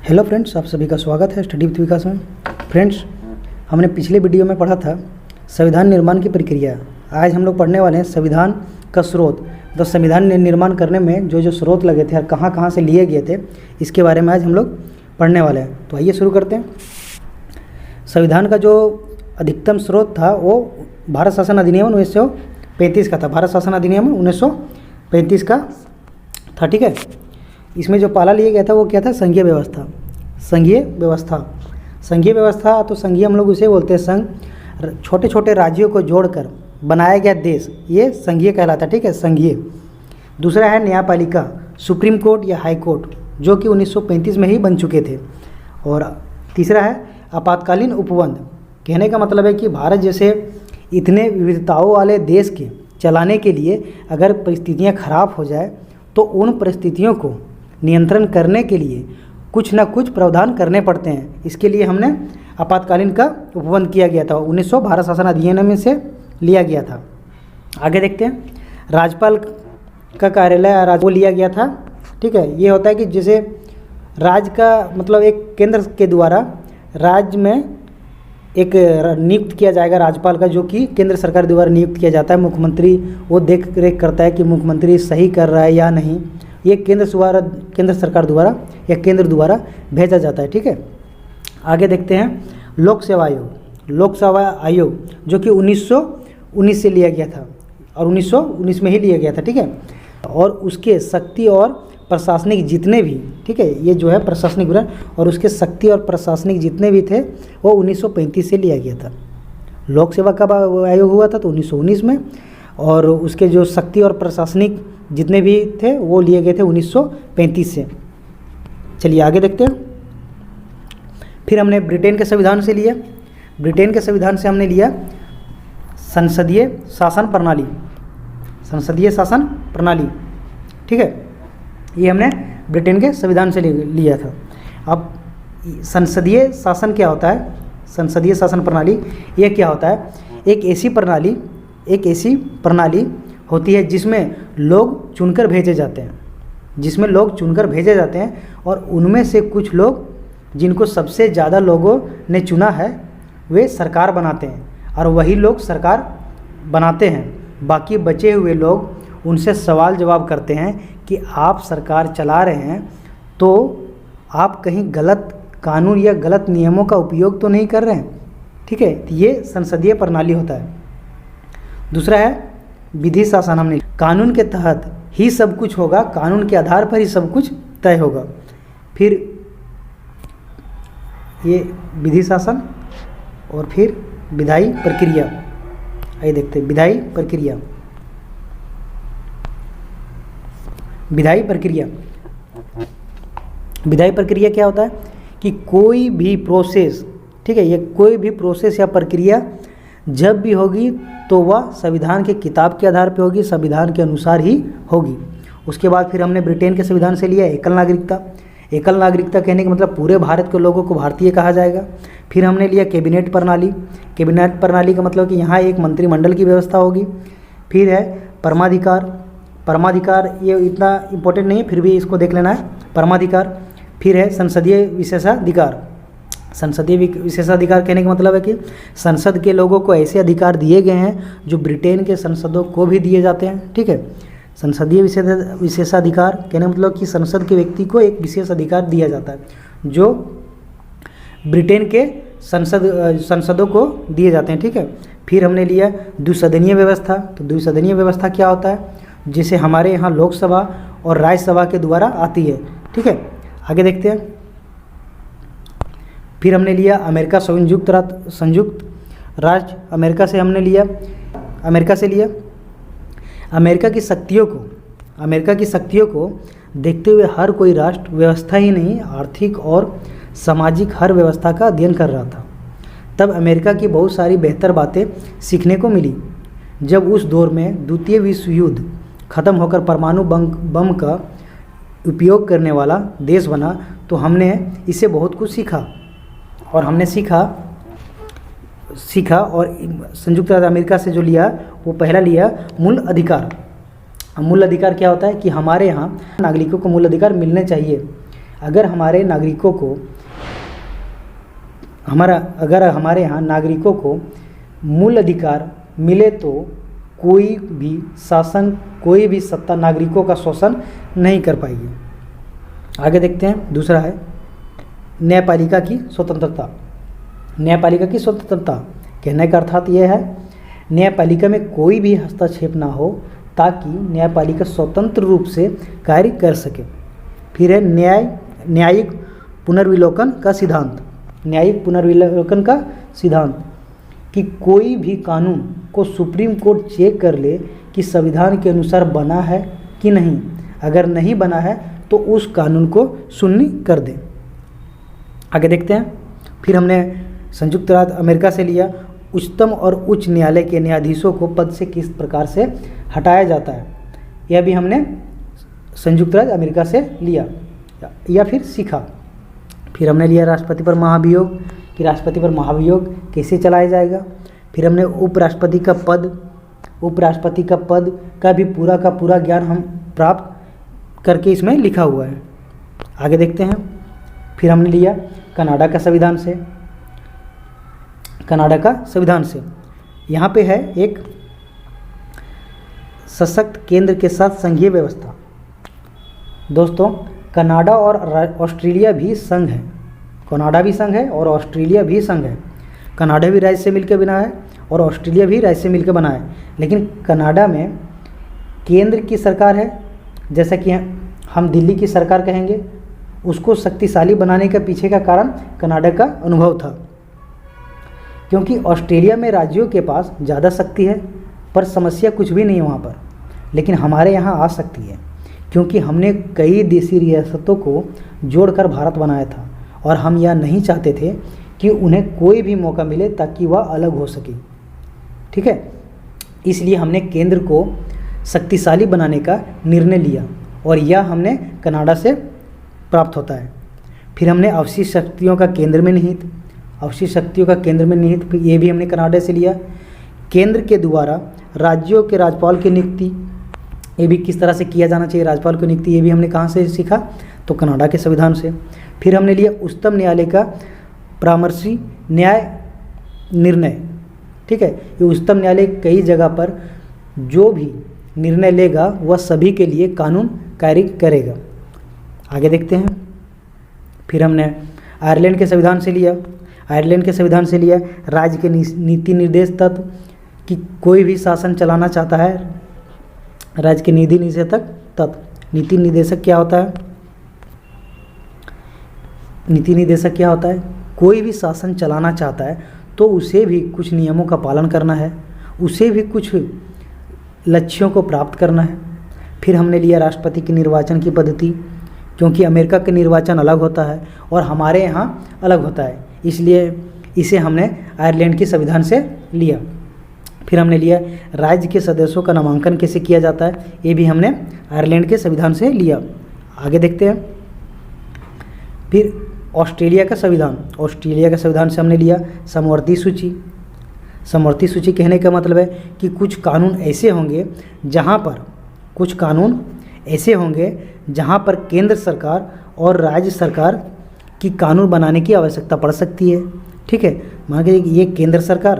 Hello friends, आप सभी का स्वागत है स्टडी विथ विकास में। फ्रेंड्स, हमने पिछले वीडियो में पढ़ा था संविधान निर्माण की प्रक्रिया। आज हम लोग पढ़ने वाले हैं संविधान का स्रोत। तो संविधान निर्माण करने में जो जो स्रोत लगे थे और कहाँ कहाँ से लिए गए थे, इसके बारे में आज हम लोग पढ़ने वाले हैं। तो आइए शुरू करते हैं। संविधान का जो अधिकतम स्रोत था वो भारत शासन अधिनियम 1935 का था। भारत शासन अधिनियम 1935 का था, ठीक है। इसमें जो पहला लिया गया था वो क्या था? संघीय व्यवस्था। संघीय व्यवस्था, संघीय व्यवस्था तो संघीय हम लोग उसे बोलते हैं संघ। छोटे छोटे राज्यों को जोड़कर बनाया गया देश, ये संघीय कहलाता है, ठीक है, संघीय। दूसरा है न्यायपालिका, सुप्रीम कोर्ट या हाई कोर्ट, जो कि 1935 में ही बन चुके थे। और तीसरा है आपातकालीन उपबंध। कहने का मतलब है कि भारत जैसे इतने विविधताओं वाले देश के चलाने के लिए अगर परिस्थितियाँ खराब हो जाए तो उन परिस्थितियों को नियंत्रण करने के लिए कुछ ना कुछ प्रावधान करने पड़ते हैं। इसके लिए हमने आपातकालीन का उपबंध किया गया था, 1900 भारत शासन अधिनियम में से लिया गया था। आगे देखते हैं। राज्यपाल का कार्यालय वो लिया गया था, ठीक है। ये होता है कि जैसे राज्य का मतलब एक केंद्र के द्वारा राज्य में एक नियुक्त किया जाएगा राज्यपाल का, जो कि केंद्र सरकार द्वारा नियुक्त किया जाता है। मुख्यमंत्री वो देख रेख करता है कि मुख्यमंत्री सही कर रहा है या नहीं। ये केंद्र सरकार द्वारा या केंद्र द्वारा भेजा जाता है, ठीक है। आगे देखते हैं। लोक सेवा आयोग, लोक सेवा आयोग जो कि 1919 से लिया गया था और 1919 में ही लिया गया था, ठीक है। और उसके शक्ति और प्रशासनिक जितने भी, ठीक है, ये जो है प्रशासनिक विभाग और उसके शक्ति और प्रशासनिक जितने भी थे वो 1935 से लिया गया था। लोक सेवा का आयोग हुआ था तो 1919 में, और उसके जो शक्ति और प्रशासनिक जितने भी थे वो लिए गए थे 1935 से। चलिए आगे देखते हैं। फिर हमने ब्रिटेन के संविधान से लिया। ब्रिटेन के संविधान से हमने लिया संसदीय शासन प्रणाली, संसदीय शासन प्रणाली, ठीक है। ये हमने ब्रिटेन के संविधान से लिया था। अब संसदीय शासन क्या होता है? संसदीय शासन प्रणाली ये क्या होता है? एक ऐसी प्रणाली होती है जिसमें लोग चुनकर भेजे जाते हैं, जिसमें लोग चुनकर भेजे जाते हैं और उनमें से कुछ लोग जिनको सबसे ज़्यादा लोगों ने चुना है वे सरकार बनाते हैं और वही लोग सरकार बनाते हैं। बाकी बचे हुए लोग उनसे सवाल जवाब करते हैं कि आप सरकार चला रहे हैं तो आप कहीं गलत कानून या गलत नियमों का उपयोग तो नहीं कर रहे हैं, ठीक है। ये संसदीय प्रणाली होता है। दूसरा है विधि शासन। हमने कानून के तहत ही सब कुछ होगा, कानून के आधार पर ही सब कुछ तय होगा। फिर ये विधि शासन और फिर विधायी प्रक्रिया। आइए देखते हैं विधायी प्रक्रिया। विधायी प्रक्रिया, विधायी प्रक्रिया क्या होता है कि कोई भी प्रोसेस, ठीक है, ये कोई भी प्रोसेस या प्रक्रिया जब भी होगी तो वह संविधान के किताब के आधार पर होगी, संविधान के अनुसार ही होगी। उसके बाद फिर हमने ब्रिटेन के संविधान से लिया एकल नागरिकता। एकल नागरिकता कहने का मतलब पूरे भारत के लोगों को भारतीय कहा जाएगा। फिर हमने लिया कैबिनेट प्रणाली। कैबिनेट प्रणाली का मतलब कि यहाँ एक मंत्रिमंडल की व्यवस्था होगी। फिर है परमाधिकार। परमाधिकार ये इतना इम्पोर्टेंट नहीं है, फिर भी इसको देख लेना है, परमाधिकार। फिर है संसदीय विशेषाधिकार। संसदीय विशेषाधिकार कहने का मतलब है कि संसद के लोगों को ऐसे अधिकार दिए गए हैं जो ब्रिटेन के संसदों को भी दिए जाते हैं, ठीक है। संसदीय विशेषाधिकार कहने का मतलब कि संसद के व्यक्ति को एक विशेष अधिकार दिया जाता है जो ब्रिटेन के संसदों को दिए जाते हैं, ठीक है। फिर हमने लिया द्विसदनीय व्यवस्था। तो द्विसदनीय व्यवस्था क्या होता है? जिसे हमारे यहाँ लोकसभा और राज्यसभा के द्वारा आती है, ठीक है। आगे देखते हैं। फिर हमने लिया अमेरिका संयुक्त राज्य अमेरिका से हमने लिया, अमेरिका से लिया। अमेरिका की शक्तियों को देखते हुए हर कोई राष्ट्र व्यवस्था ही नहीं, आर्थिक और सामाजिक हर व्यवस्था का अध्ययन कर रहा था। तब अमेरिका की बहुत सारी बेहतर बातें सीखने को मिली। जब उस दौर में द्वितीय विश्व युद्ध खत्म होकर परमाणु बम का उपयोग करने वाला देश बना तो हमने इससे बहुत कुछ सीखा। और हमने सीखा और संयुक्त राज्य अमेरिका से जो लिया वो पहला लिया मूल अधिकार। मूल अधिकार क्या होता है कि हमारे यहाँ नागरिकों को मूल अधिकार मिलने चाहिए। अगर हमारे नागरिकों को अगर हमारे यहाँ नागरिकों को मूल अधिकार मिले तो कोई भी सत्ता नागरिकों का शोषण नहीं कर पाएगी। आगे देखते हैं, दूसरा है न्यायपालिका की स्वतंत्रता। न्यायपालिका की स्वतंत्रता कहने का अर्थात यह है, न्यायपालिका में कोई भी हस्तक्षेप ना हो ताकि न्यायपालिका स्वतंत्र रूप से कार्य कर सके। फिर है न्यायिक पुनर्विलोकन का सिद्धांत। न्यायिक पुनर्विलोकन का सिद्धांत कि कोई भी कानून को सुप्रीम कोर्ट चेक कर ले कि संविधान के अनुसार बना है कि नहीं। अगर नहीं बना है तो उस कानून को शून्य कर दे। आगे देखते हैं, फिर हमने संयुक्त राज्य अमेरिका से लिया, उच्चतम और उच्च न्यायालय के न्यायाधीशों को पद से किस प्रकार से हटाया जाता है। यह भी हमने संयुक्त राज्य अमेरिका से लिया या फिर सीखा। फिर हमने लिया राष्ट्रपति पर महाभियोग कि राष्ट्रपति पर महाभियोग कैसे चलाया जाएगा। फिर हमने उपराष्ट्रपति का पद का भी पूरा ज्ञान हम प्राप्त करके इसमें लिखा हुआ है। आगे देखते हैं, फिर हमने लिया कनाडा का संविधान से। यहाँ पे है एक सशक्त केंद्र के साथ संघीय व्यवस्था। दोस्तों, कनाडा और ऑस्ट्रेलिया भी संघ है। कनाडा भी संघ है और ऑस्ट्रेलिया भी संघ है। कनाडा भी राज्य से मिलकर बना है और ऑस्ट्रेलिया भी राज्य से मिलकर बना है। लेकिन कनाडा में केंद्र की सरकार है, जैसा कि हम दिल्ली की सरकार कहेंगे। उसको शक्तिशाली बनाने का पीछे का कारण कनाडा का अनुभव था, क्योंकि ऑस्ट्रेलिया में राज्यों के पास ज़्यादा शक्ति है पर समस्या कुछ भी नहीं है वहाँ पर। लेकिन हमारे यहाँ आ सकती है, क्योंकि हमने कई देशी रियासतों को जोड़कर भारत बनाया था और हम यह नहीं चाहते थे कि उन्हें कोई भी मौका मिले ताकि वह अलग हो सके। ठीक है, इसलिए हमने केंद्र को शक्तिशाली बनाने का निर्णय लिया और यह हमने कनाडा से प्राप्त होता है। फिर हमने अवशिष्ट शक्तियों का केंद्र में निहित ये भी हमने कनाडा से लिया। केंद्र के द्वारा राज्यों के राज्यपाल की नियुक्ति, ये भी किस तरह से किया जाना चाहिए राज्यपाल की नियुक्ति, ये भी हमने कहाँ से सीखा, तो कनाडा के संविधान से। फिर हमने लिया उच्चतम न्यायालय का परामर्शी न्याय निर्णय। ठीक है, ये उच्चतम न्यायालय कई जगह पर जो भी निर्णय लेगा वह सभी के लिए कानून कार्य करेगा। आगे देखते हैं, फिर हमने आयरलैंड के संविधान से लिया राज्य के नीति निर्देश तत्व कि कोई भी शासन चलाना चाहता है, राज्य के नीति निर्देशक क्या होता है? नीति निर्देशक क्या होता है? कोई भी शासन चलाना चाहता है तो उसे भी कुछ नियमों का पालन करना है, उसे भी कुछ लक्ष्यों को प्राप्त करना है। फिर हमने लिया राष्ट्रपति के निर्वाचन की पद्धति, क्योंकि अमेरिका का निर्वाचन अलग होता है और हमारे यहाँ अलग होता है, इसलिए इसे हमने आयरलैंड के संविधान से लिया। फिर हमने लिया राज्य के सदस्यों का नामांकन कैसे किया जाता है, ये भी हमने आयरलैंड के संविधान से लिया। आगे देखते हैं, फिर ऑस्ट्रेलिया का संविधान से हमने लिया समवर्ती सूची कहने का मतलब है कि कुछ कानून ऐसे होंगे जहाँ पर केंद्र सरकार और राज्य सरकार की कानून बनाने की आवश्यकता पड़ सकती है। ठीक है, मान लीजिए ये केंद्र सरकार,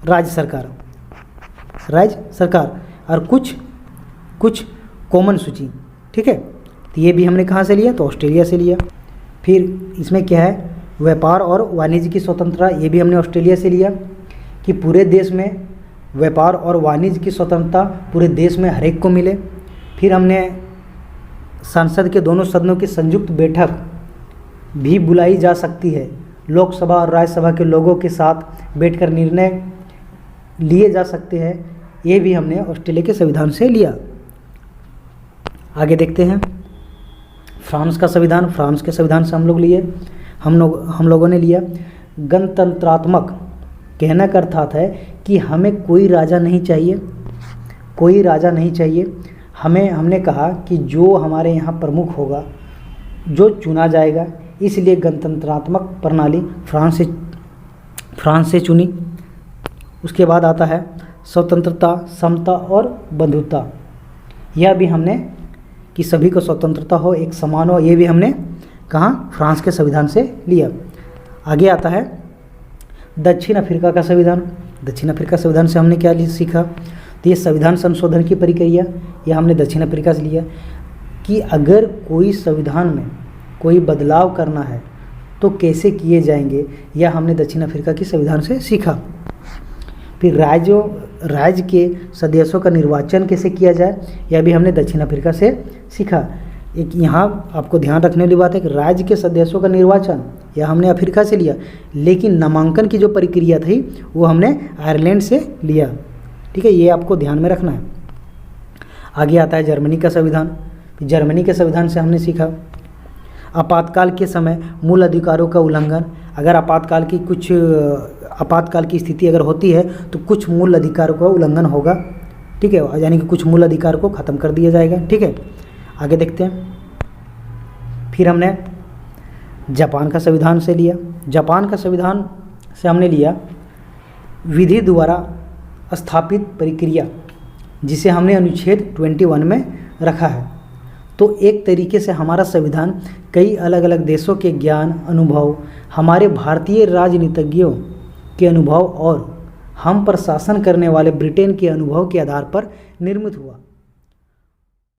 राज्य सरकार और कुछ कॉमन सूची। ठीक है, तो ये भी हमने कहाँ से लिया, तो ऑस्ट्रेलिया से लिया। फिर इसमें क्या है, व्यापार और वाणिज्य की स्वतंत्रता, ये भी हमने ऑस्ट्रेलिया से लिया कि पूरे देश में व्यापार और वाणिज्य की स्वतंत्रता पूरे देश में हर एक को मिले। फिर हमने संसद के दोनों सदनों की संयुक्त बैठक भी बुलाई जा सकती है, लोकसभा और राज्यसभा के लोगों के साथ बैठकर निर्णय लिए जा सकते हैं, ये भी हमने ऑस्ट्रेलिया के संविधान से लिया। आगे देखते हैं, फ्रांस के संविधान से हम लोगों ने लिया गणतंत्रात्मक। कहने का अर्थात है कि हमें कोई राजा नहीं चाहिए। हमने कहा कि जो हमारे यहाँ प्रमुख होगा, जो चुना जाएगा, इसलिए गणतंत्रात्मक प्रणाली फ्रांस से चुनी। उसके बाद आता है स्वतंत्रता, समता और बंधुता। यह भी हमने कि सभी को स्वतंत्रता हो, एक समान हो, ये भी हमने कहाँ, फ्रांस के संविधान से लिया। आगे आता है दक्षिण अफ्रीका का संविधान। दक्षिण अफ्रीका संविधान से हमने क्या सीखा, तो ये संविधान संशोधन की प्रक्रिया, यह हमने दक्षिण अफ्रीका से लिया कि अगर कोई संविधान में कोई बदलाव करना है तो कैसे किए जाएंगे, यह हमने दक्षिण अफ्रीका की संविधान से सीखा। फिर राज्य के सदस्यों का निर्वाचन कैसे किया जाए, यह भी हमने दक्षिण अफ्रीका से सीखा। एक यहाँ आपको ध्यान रखने वाली बात है कि राज्य के सदस्यों का निर्वाचन यह हमने अफ्रीका से लिया, लेकिन नामांकन की जो प्रक्रिया थी वो हमने आयरलैंड से लिया। ठीक है, ये आपको ध्यान में रखना है। आगे आता है जर्मनी का संविधान। जर्मनी के संविधान से हमने सीखा आपातकाल के समय मूल अधिकारों का उल्लंघन, अगर आपातकाल की स्थिति अगर होती है तो कुछ मूल अधिकारों का उल्लंघन होगा। ठीक है, यानी कि कुछ मूल अधिकार को ख़त्म कर दिया जाएगा। ठीक है, आगे देखते हैं। फिर हमने जापान का संविधान से लिया। जापान का संविधान से हमने लिया विधि द्वारा स्थापित प्रक्रिया, जिसे हमने अनुच्छेद 21 में रखा है। तो एक तरीके से हमारा संविधान कई अलग अलग देशों के ज्ञान, अनुभव, हमारे भारतीय राजनीतिज्ञों के अनुभव और हम पर शासन करने वाले ब्रिटेन के अनुभव के आधार पर निर्मित हुआ।